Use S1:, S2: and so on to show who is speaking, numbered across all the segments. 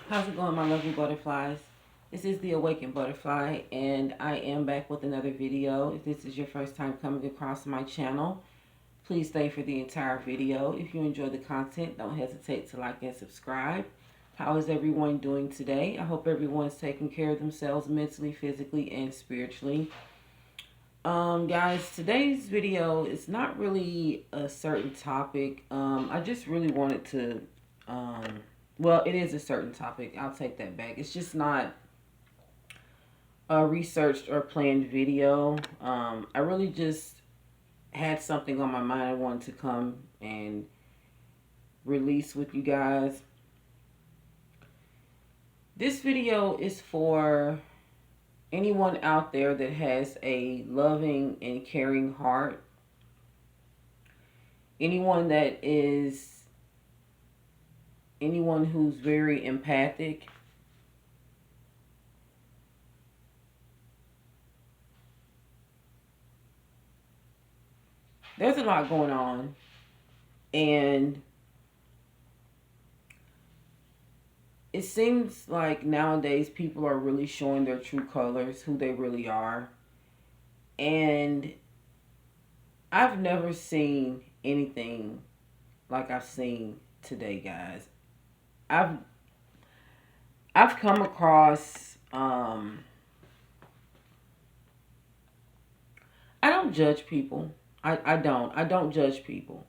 S1: How's it going, my lovely butterflies? This is the Awakened Butterfly, and I am back with another video. If this is your first time coming across my channel, please stay for the entire video. If you enjoy the content, don't hesitate to like and subscribe. How is everyone doing today? I hope everyone's taking care of themselves mentally, physically, and spiritually. Guys, today's video is not really a certain topic. I just really wanted to, well, it is a certain topic. I'll take that back. It's just not a researched or planned video. I really just had something on my mind I wanted to come and release with you guys. This video is for anyone out there that has a loving and caring heart. Anyone who's very empathic. There's a lot going on, and it seems like nowadays people are really showing their true colors, who they really are. And I've never seen anything like I've seen today, guys. I've come across I don't judge people. I don't judge people.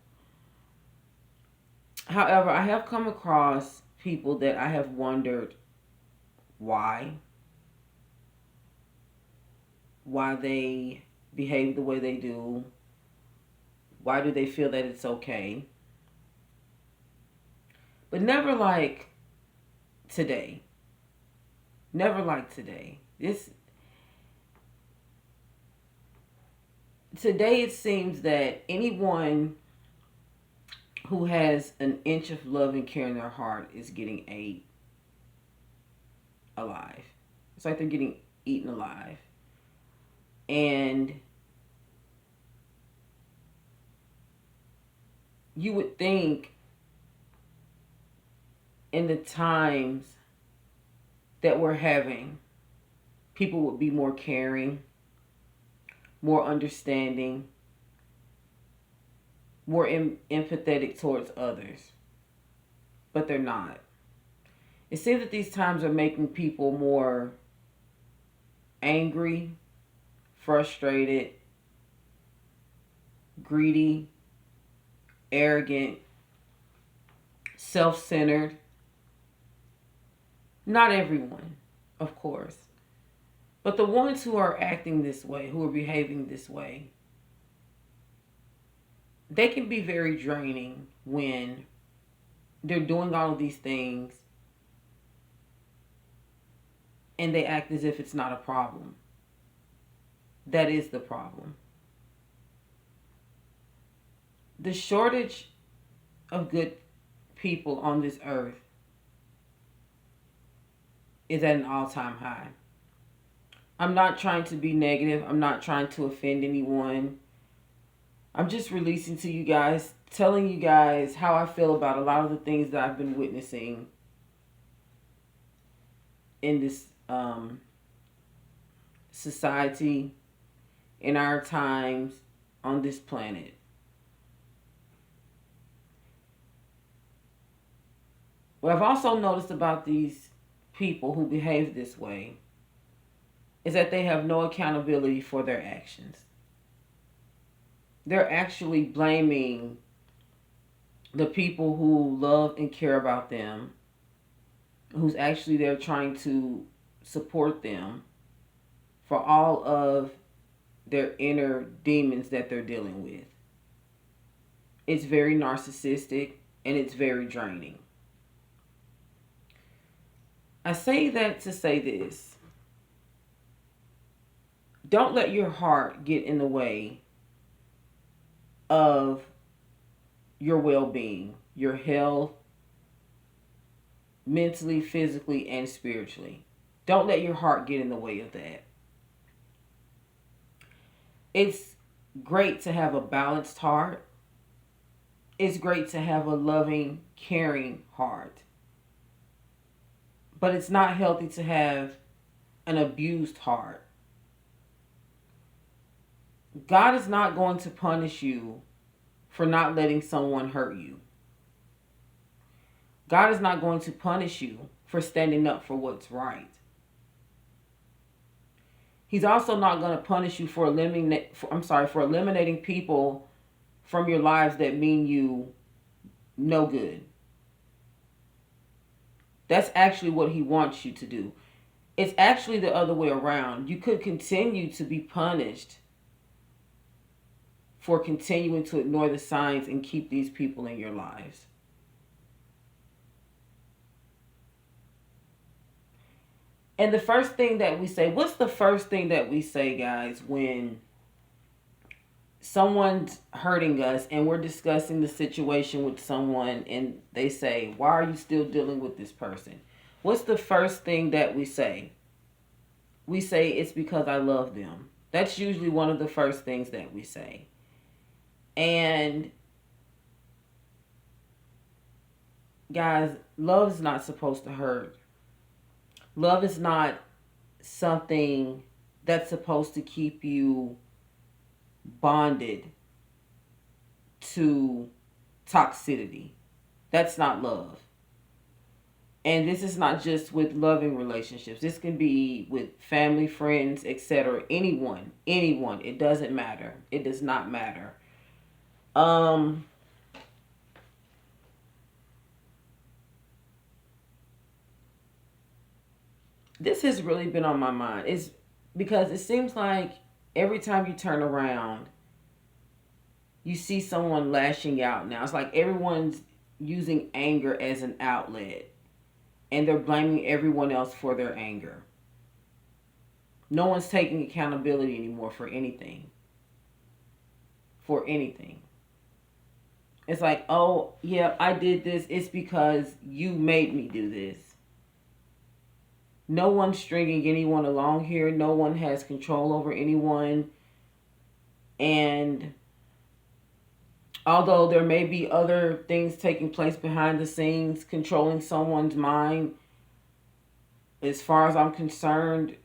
S1: However, I have come across people that I have wondered why they behave the way they do. Why do they feel that it's okay? But never like today. Never like today. Today it seems that anyone who has an inch of love and care in their heart is getting ate alive. It's like they're getting eaten alive. And you would think in the times that we're having, people would be more caring, more understanding, more empathetic towards others. But they're not. It seems that these times are making people more angry, frustrated, greedy, arrogant, self-centered. Not everyone, of course. But the ones who are acting this way, who are behaving this way, they can be very draining when they're doing all of these things and they act as if it's not a problem. That is the problem. The shortage of good people on this earth is at an all-time high. I'm not trying to be negative. I'm not trying to offend anyone. I'm just releasing to you guys, telling you guys how I feel about a lot of the things that I've been witnessing in this society, in our times, on this planet. What I've also noticed about these people who behave this way is that they have no accountability for their actions. They're actually blaming the people who love and care about them, who's actually there trying to support them, for all of their inner demons that they're dealing with. It's very narcissistic and it's very draining. I say that to say this. Don't let your heart get in the way of your well-being, your health, mentally, physically, and spiritually. Don't let your heart get in the way of that. It's great to have a balanced heart. It's great to have a loving, caring heart. But it's not healthy to have an abused heart. God is not going to punish you for not letting someone hurt you. God is not going to punish you for standing up for what's right. He's also not going to punish you for eliminating people from your lives that mean you no good. That's actually what he wants you to do. It's actually the other way around. You could continue to be punished for continuing to ignore the signs and keep these people in your lives. And the first thing that we say, what's the first thing that we say, guys, when someone's hurting us and we're discussing the situation with someone and they say, why are you still dealing with this person? What's the first thing that we say? We say, it's because I love them. That's usually one of the first things that we say. And guys, love is not supposed to hurt. Love is not something that's supposed to keep you bonded to toxicity. That's not love. And this is not just with loving relationships. This can be with family, friends, etc. Anyone. It doesn't matter. It does not matter. This has really been on my mind. It's because it seems like every time you turn around, you see someone lashing out now. It's like everyone's using anger as an outlet, and they're blaming everyone else for their anger. No one's taking accountability anymore for anything. For anything. It's like, oh, yeah, I did this. It's because you made me do this. No one's stringing anyone along here. No one has control over anyone. And although there may be other things taking place behind the scenes, controlling someone's mind, as far as I'm concerned,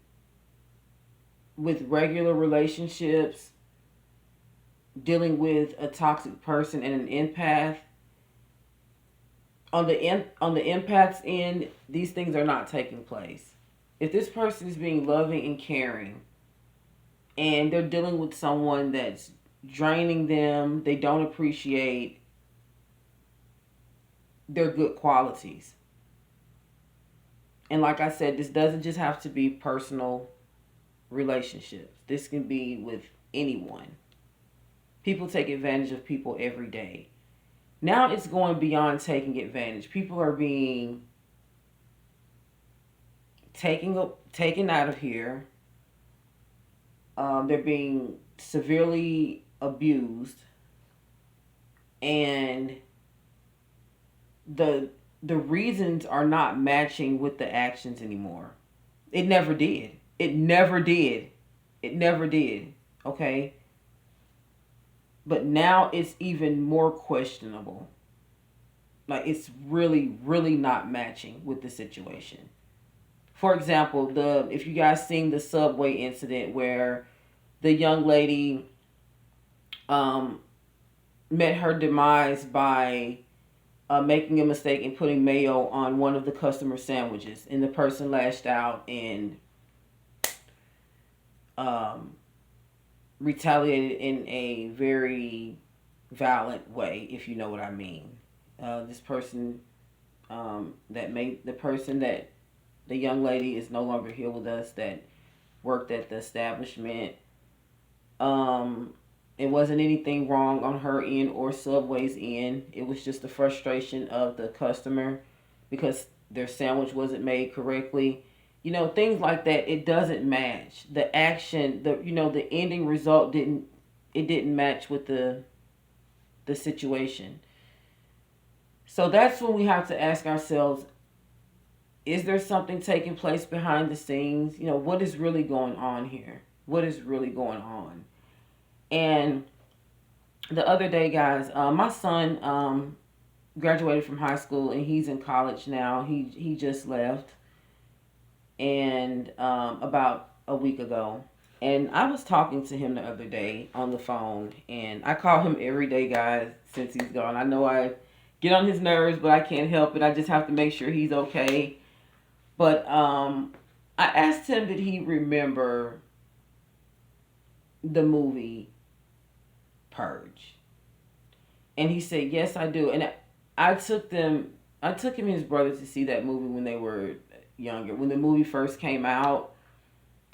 S1: with regular relationships, dealing with a toxic person and an empath, on the empath's end, these things are not taking place. If this person is being loving and caring, and they're dealing with someone that's draining them, they don't appreciate their good qualities. And like I said, this doesn't just have to be personal relationships. This can be with anyone. People take advantage of people every day. Now it's going beyond taking advantage. People are being taken out of here. They're being severely abused, and the reasons are not matching with the actions anymore. It never did. It never did. It never did. Okay? But now it's even more questionable. Like, it's really, really not matching with the situation. For example, if you guys seen the subway incident where the young lady met her demise by making a mistake and putting mayo on one of the customer sandwiches, and the person lashed out and retaliated in a very violent way, if you know what I mean. This person the young lady is no longer here with us that worked at the establishment. It wasn't anything wrong on her end or Subway's end. It was just the frustration of the customer because their sandwich wasn't made correctly. You know, things like that. It doesn't match. The action, the ending result didn't match with the situation. So that's when we have to ask ourselves, is there something taking place behind the scenes? You know, what is really going on here? What is really going on? And the other day, guys, my son graduated from high school and he's in college now. He just left. and about a week ago. And I was talking to him the other day on the phone, and I call him every day, guys, since he's gone. I know I get on his nerves, but I can't help it. I just have to make sure he's okay. But I asked him, did he remember the movie Purge? And he said, yes, I do. And I took him and his brother to see that movie when they were younger, when the movie first came out.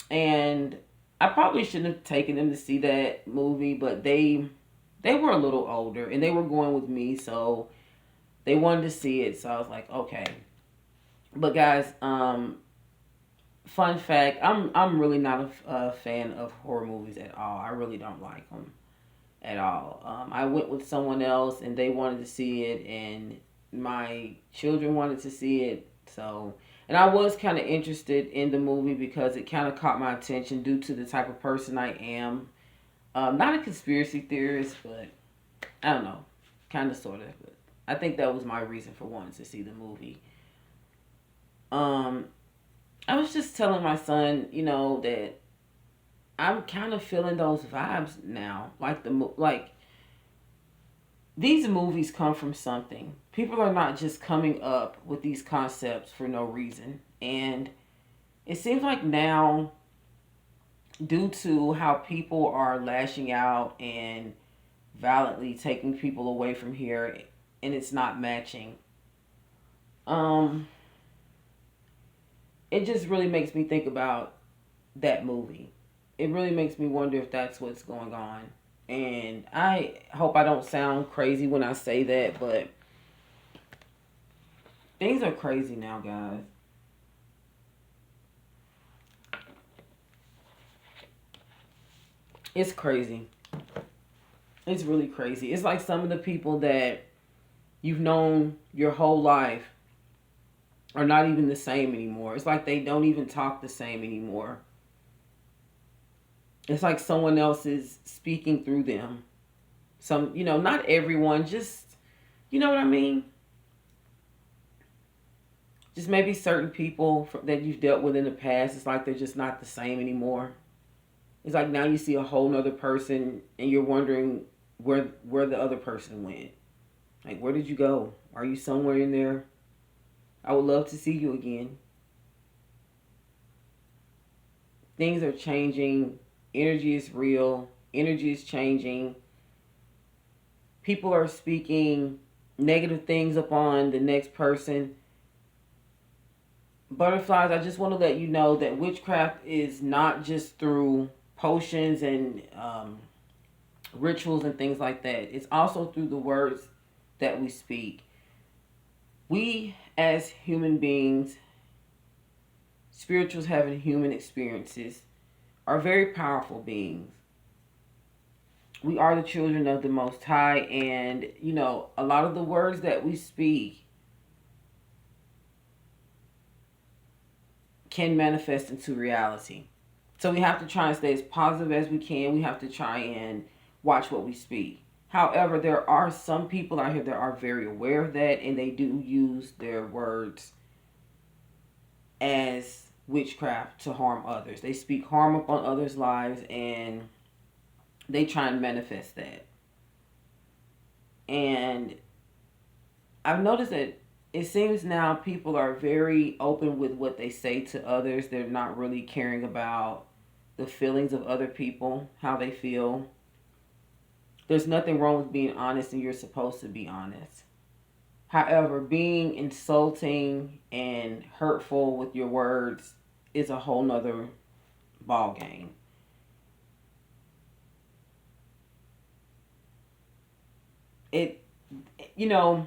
S1: And I probably shouldn't have taken them to see that movie, but they were a little older and they were going with me, so they wanted to see it. So I was like, okay. But guys, fun fact, I'm really not a fan of horror movies at all. I really don't like them at all. I went with someone else and they wanted to see it, and my children wanted to see it. So, and I was kind of interested in the movie because it kind of caught my attention due to the type of person I am. Not a conspiracy theorist, but I don't know, kind of, sort of. But I think that was my reason for wanting to see the movie. Um, I was just telling my son, that I'm kind of feeling those vibes now. Like these movies come from something. People are not just coming up with these concepts for no reason. And it seems like now, due to how people are lashing out and violently taking people away from here, and it's not matching, um, it just really makes me think about that movie. It really makes me wonder if that's what's going on. And I hope I don't sound crazy when I say that, but things are crazy now, guys. It's crazy. It's really crazy. It's like some of the people that you've known your whole life are not even the same anymore. It's like they don't even talk the same anymore. It's like someone else is speaking through them. Not everyone, just, you know what I mean? Just maybe certain people that you've dealt with in the past, it's like they're just not the same anymore. It's like now you see a whole nother person and you're wondering where the other person went. Like, where did you go? Are you somewhere in there? I would love to see you again. Things are changing. Energy is real. Energy is changing. People are speaking negative things upon the next person. Butterflies, I just want to let you know that witchcraft is not just through potions and rituals and things like that. It's also through the words that we speak. We, as human beings, spirituals having human experiences, are very powerful beings. We are the children of the Most High, and a lot of the words that we speak can manifest into reality. So we have to try and stay as positive as we can. We have to try and watch what we speak. However, there are some people out here that are very aware of that, and they do use their words as witchcraft to harm others. They speak harm upon others' lives, and they try and manifest that. And I've noticed that it seems now people are very open with what they say to others. They're not really caring about the feelings of other people, how they feel. There's nothing wrong with being honest, and you're supposed to be honest. However, being insulting and hurtful with your words is a whole nother ball game. It, you know,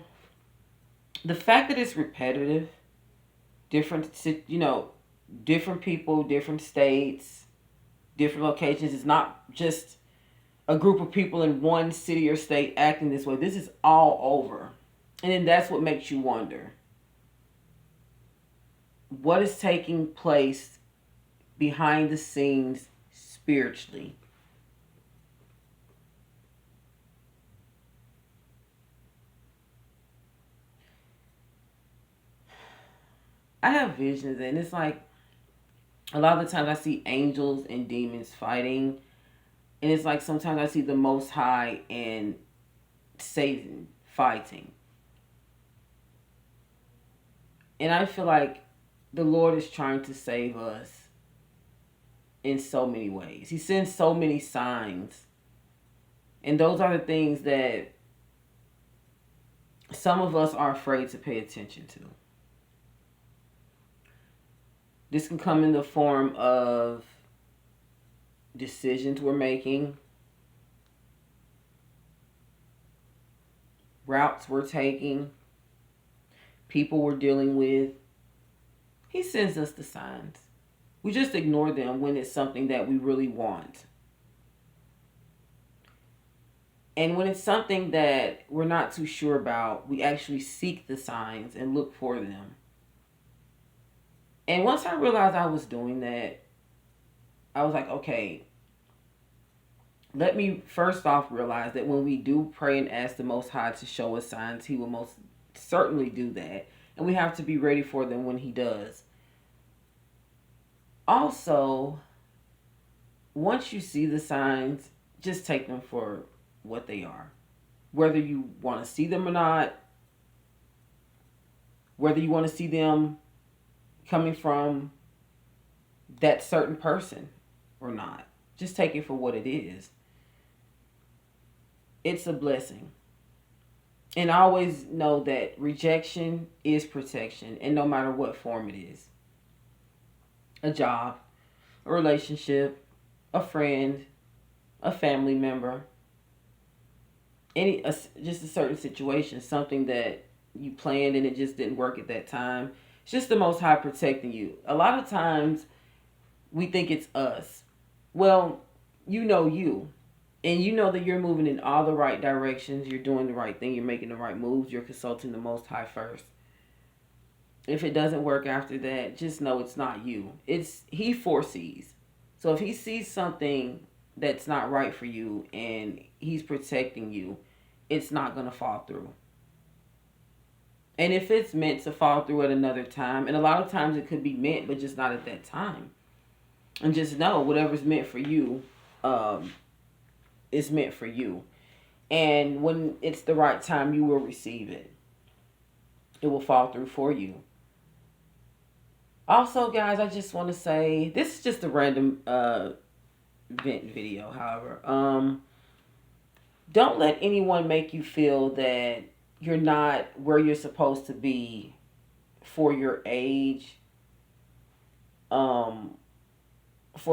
S1: the fact that it's repetitive, different, different people, different states, different locations. It's not just a group of people in one city or state acting this way. This is all over. And then that's what makes you wonder. What is taking place behind the scenes spiritually? I have visions, and it's like A lot of the times I see angels and demons fighting, and it's like sometimes I see the Most High and Satan fighting. And I feel like the Lord is trying to save us in so many ways. He sends so many signs. And those are the things that some of us are afraid to pay attention to. This can come in the form of decisions we're making, routes we're taking, people we're dealing with. He sends us the signs. We just ignore them when it's something that we really want. And when it's something that we're not too sure about, we actually seek the signs and look for them. And once I realized I was doing that, I was like, okay, let me first off realize that when we do pray and ask the Most High to show us signs, He will most certainly do that. And we have to be ready for them when He does. Also, once you see the signs, just take them for what they are. Whether you want to see them or not, whether you want to see them coming from that certain person or not, just take it for what it is. It's a blessing. And I always know that rejection is protection, and no matter what form it is. A job, a relationship, a friend, a family member, just a certain situation, something that you planned and it just didn't work at that time. It's just the Most High protecting you. A lot of times we think it's us. Well, you know you. And you know that you're moving in all the right directions. You're doing the right thing. You're making the right moves. You're consulting the Most High first. If it doesn't work after that, just know it's not you. He foresees. So if He sees something that's not right for you and He's protecting you, it's not going to fall through. And if it's meant to fall through at another time, and a lot of times it could be meant, but just not at that time. And just know whatever's meant for you is meant for you. And when it's the right time, you will receive it. It will fall through for you. Also, guys, I just want to say, this is just a random vent video, however. Don't let anyone make you feel that you're not where you're supposed to be for your age, for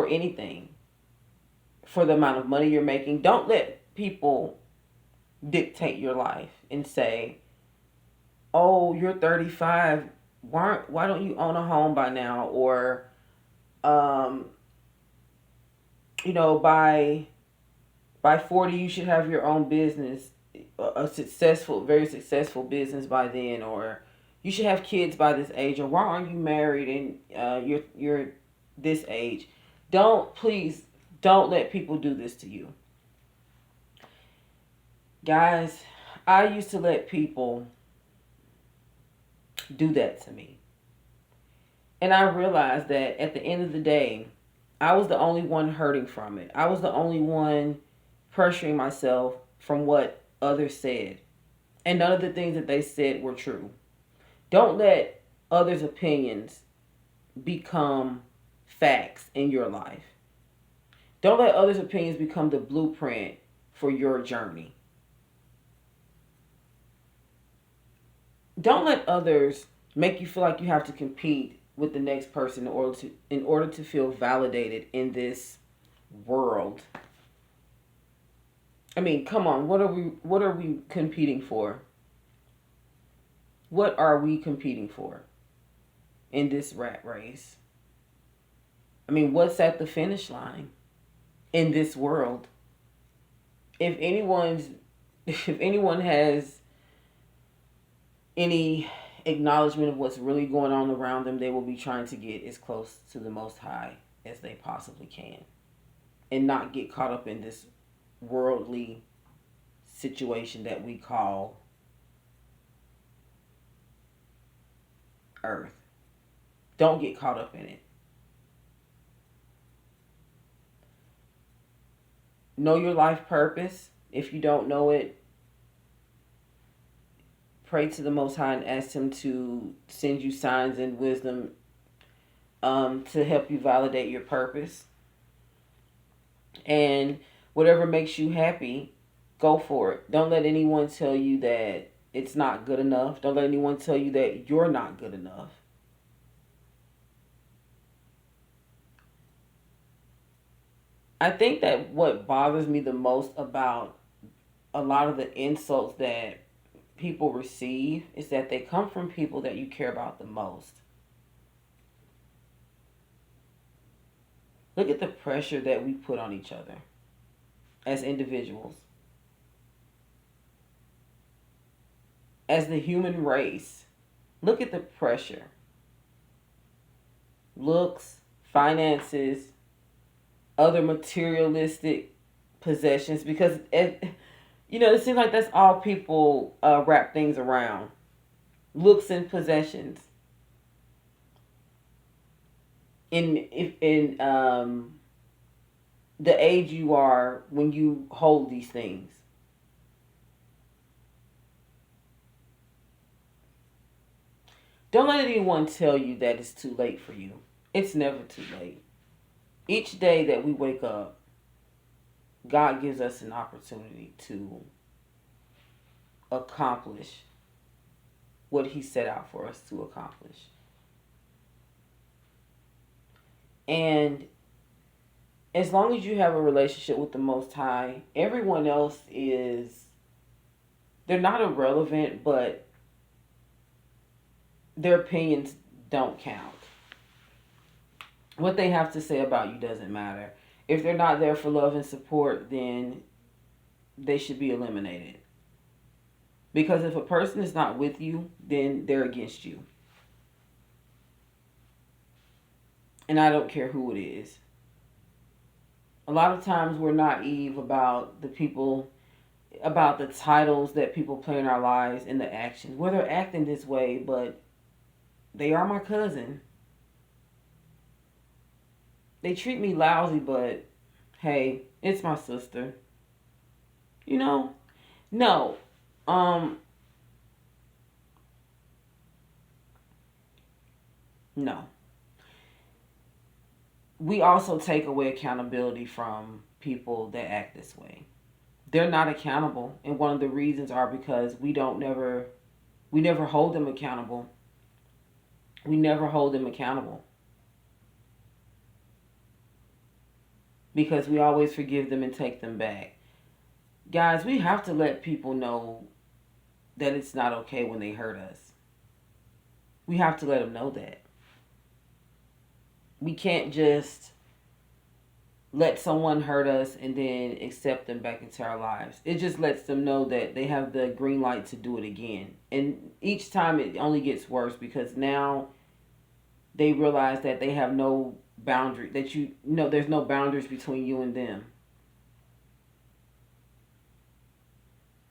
S1: anything, for the amount of money you're making. Don't let people dictate your life and say, oh, you're 35, why don't you own a home by now? Or, by 40, you should have your own business, a successful, very successful business by then, or you should have kids by this age, or why aren't you married and you're this age? Please don't let people do this to you. Guys, I used to let people do that to me. And I realized that at the end of the day, I was the only one hurting from it. I was the only one pressuring myself from what others said. And none of the things that they said were true. Don't let others' opinions become facts in your life. Don't let others' opinions become the blueprint for your journey. Don't let others make you feel like you have to compete with the next person in order to feel validated in this world. I mean, come on, what are we competing for? What are we competing for in this rat race? I mean, what's at the finish line in this world? If anyone has any acknowledgement of what's really going on around them, they will be trying to get as close to the Most High as they possibly can and not get caught up in this worldly situation that we call earth. Don't get caught up in it. Know your life purpose. If you don't know it, pray to the Most High and ask Him to send you signs and wisdom to help you validate your purpose. And whatever makes you happy, go for it. Don't let anyone tell you that it's not good enough. Don't let anyone tell you that you're not good enough. I think that what bothers me the most about a lot of the insults that people receive is that they come from people that you care about the most. Look at the pressure that we put on each other as individuals. As the human race, look at the pressure. Looks, finances, other materialistic possessions, because it seems like that's all people wrap things around. Looks and possessions. In the age you are when you hold these things. Don't let anyone tell you that it's too late for you. It's never too late. Each day that we wake up, God gives us an opportunity to accomplish what He set out for us to accomplish. And as long as you have a relationship with the Most High, everyone else they're not irrelevant, but their opinions don't count. What they have to say about you doesn't matter. If they're not there for love and support, then they should be eliminated. Because if a person is not with you, then they're against you. And I don't care who it is. A lot of times we're naive about the titles that people play in our lives and the actions. Well, they're acting this way, but they are my cousin. They treat me lousy, but hey, it's my sister. No. No. We also take away accountability from people that act this way. They're not accountable, and one of the reasons are because we never hold them accountable. We never hold them accountable. Because we always forgive them and take them back. Guys, we have to let people know that it's not okay when they hurt us. We have to let them know that. We can't just let someone hurt us and then accept them back into our lives. It just lets them know that they have the green light to do it again. And each time it only gets worse, because now they realize that they have no boundary, there's no boundaries between you and them.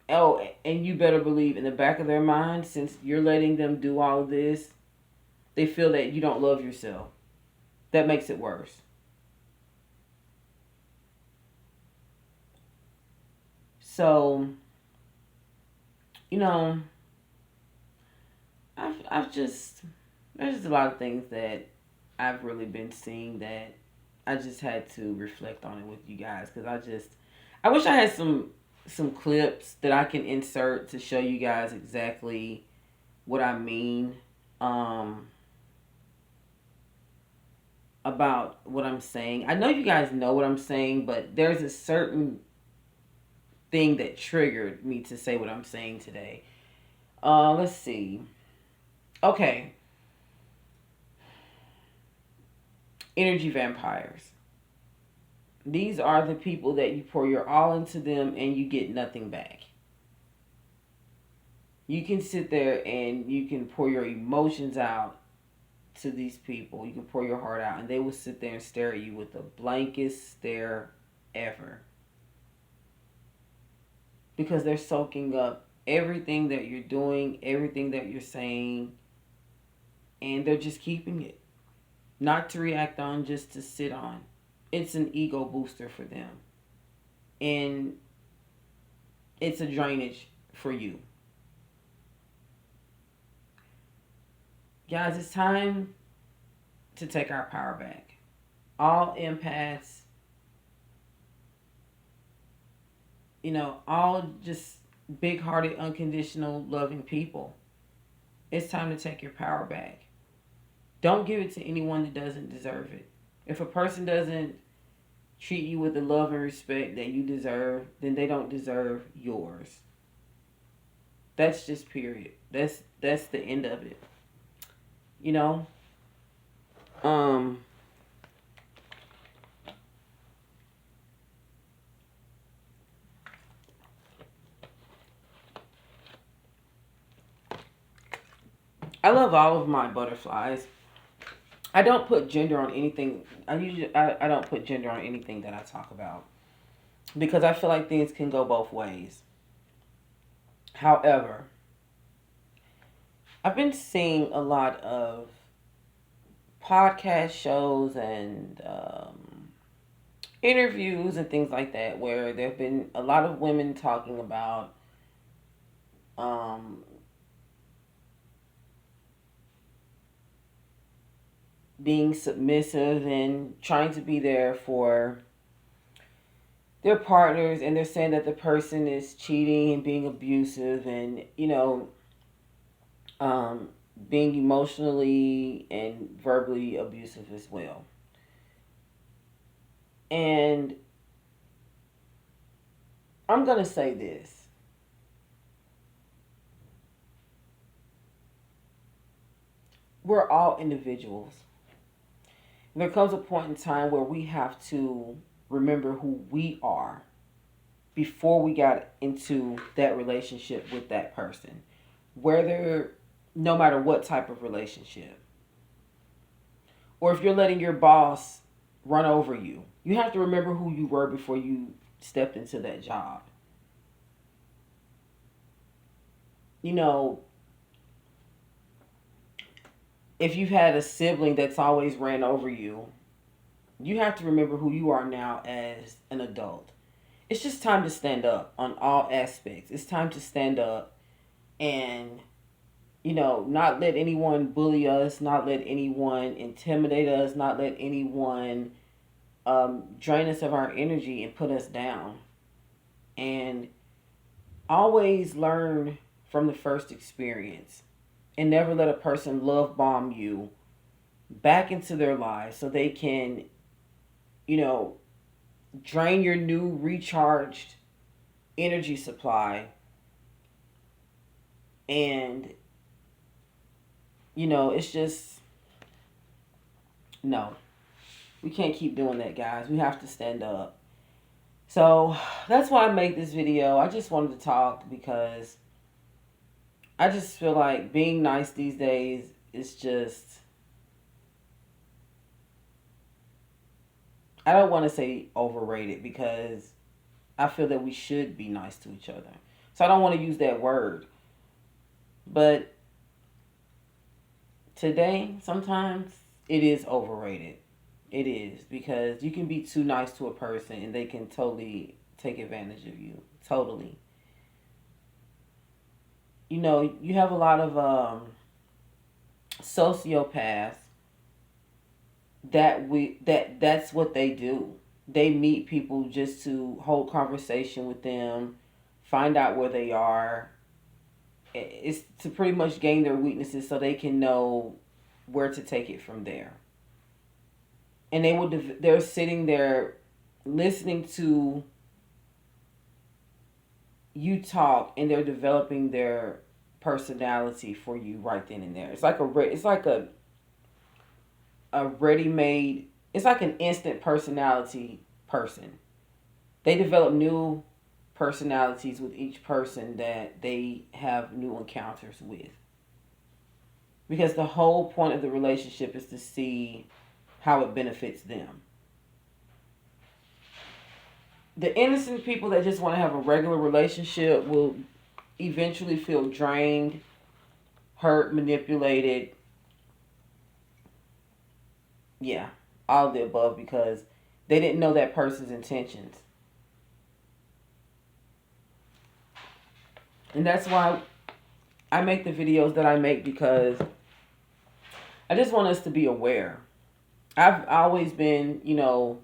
S1: Oh, and you better believe in the back of their mind, since you're letting them do all of this, they feel that you don't love yourself. That makes it worse. So, there's just a lot of things that I've really been seeing that I just had to reflect on it with you guys, because I wish I had some clips that I can insert to show you guys exactly what I mean about what I'm saying. I know you guys know what I'm saying, but there's a certain thing that triggered me to say what I'm saying today. Let's see. Okay. Energy vampires. These are the people that you pour your all into them and you get nothing back. You can sit there and you can pour your emotions out to these people. You can pour your heart out, and they will sit there and stare at you with the blankest stare ever. Because they're soaking up everything that you're doing, everything that you're saying, and they're just keeping it. Not to react on, just to sit on. It's an ego booster for them. and it's a drainage for you. Guys, it's time to take our power back. All empaths, all just big-hearted, unconditional, loving people. It's time to take your power back. Don't give it to anyone that doesn't deserve it. If a person doesn't treat you with the love and respect that you deserve, then they don't deserve yours. That's just period. That's the end of it. I love all of my butterflies. I don't put gender on anything. I don't put gender on anything that I talk about because I feel like things can go both ways. However, I've been seeing a lot of podcast shows and interviews and things like that where there have been a lot of women talking about being submissive and trying to be there for their partners, and they're saying that the person is cheating and being abusive and being emotionally and verbally abusive as well. And I'm going to say this. We're all individuals. There comes a point in time where we have to remember who we are before we got into that relationship with that person. No matter what type of relationship. Or if you're letting your boss run over you, you have to remember who you were before you stepped into that job. If you've had a sibling that's always ran over you, you have to remember who you are now as an adult. It's just time to stand up on all aspects. It's time to stand up and, not let anyone bully us, not let anyone intimidate us, not let anyone drain us of our energy and put us down. And always learn from the first experience. And never let a person love bomb you back into their lives so they can, drain your new recharged energy supply. And, it's just, no. We can't keep doing that, guys. We have to stand up. So that's why I made this video. I just wanted to talk because I just feel like being nice these days is just, I don't want to say overrated because I feel that we should be nice to each other. So I don't want to use that word. But today, sometimes it is overrated. It is, because you can be too nice to a person and they can totally take advantage of you. Totally. You have a lot of sociopaths that's what they do. They meet people just to hold conversation with them, find out where they are. It's to pretty much gain their weaknesses so they can know where to take it from there. And they're sitting there listening to you talk, and they're developing their personality for you right then and there. It's like a ready-made, it's like an instant personality person. They develop new personalities with each person that they have new encounters with. Because the whole point of the relationship is to see how it benefits them. The innocent people that just want to have a regular relationship will eventually feel drained, hurt, manipulated. Yeah, all of the above, because they didn't know that person's intentions. And that's why I make the videos that I make, because I just want us to be aware. I've always been, when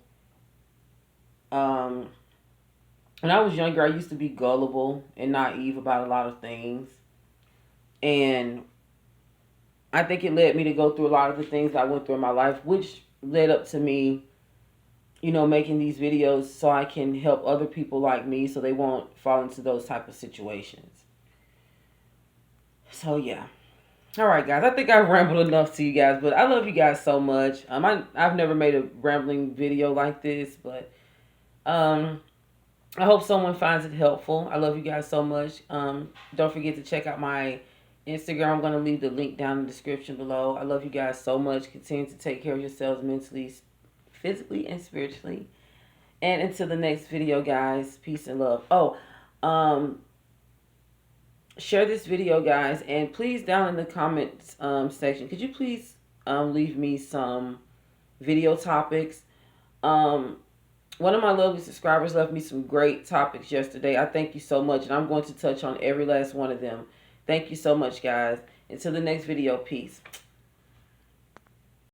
S1: I was younger, I used to be gullible and naive about a lot of things. And I think it led me to go through a lot of the things that I went through in my life, which led up to me, making these videos so I can help other people like me so they won't fall into those type of situations. So, yeah. All right, guys. I think I've rambled enough to you guys, but I love you guys so much. I've never made a rambling video like this, but I hope someone finds it helpful. I love you guys so much. Don't forget to check out my Instagram. I'm going to leave the link down in the description below. I love you guys so much. Continue to take care of yourselves mentally, physically, and spiritually. And until the next video, guys, peace and love. Oh, share this video, guys, and please, down in the comments section, could you please leave me some video topics? One of my lovely subscribers left me some great topics yesterday. I thank you so much, and I'm going to touch on every last one of them. Thank you so much, guys. Until the next video, peace.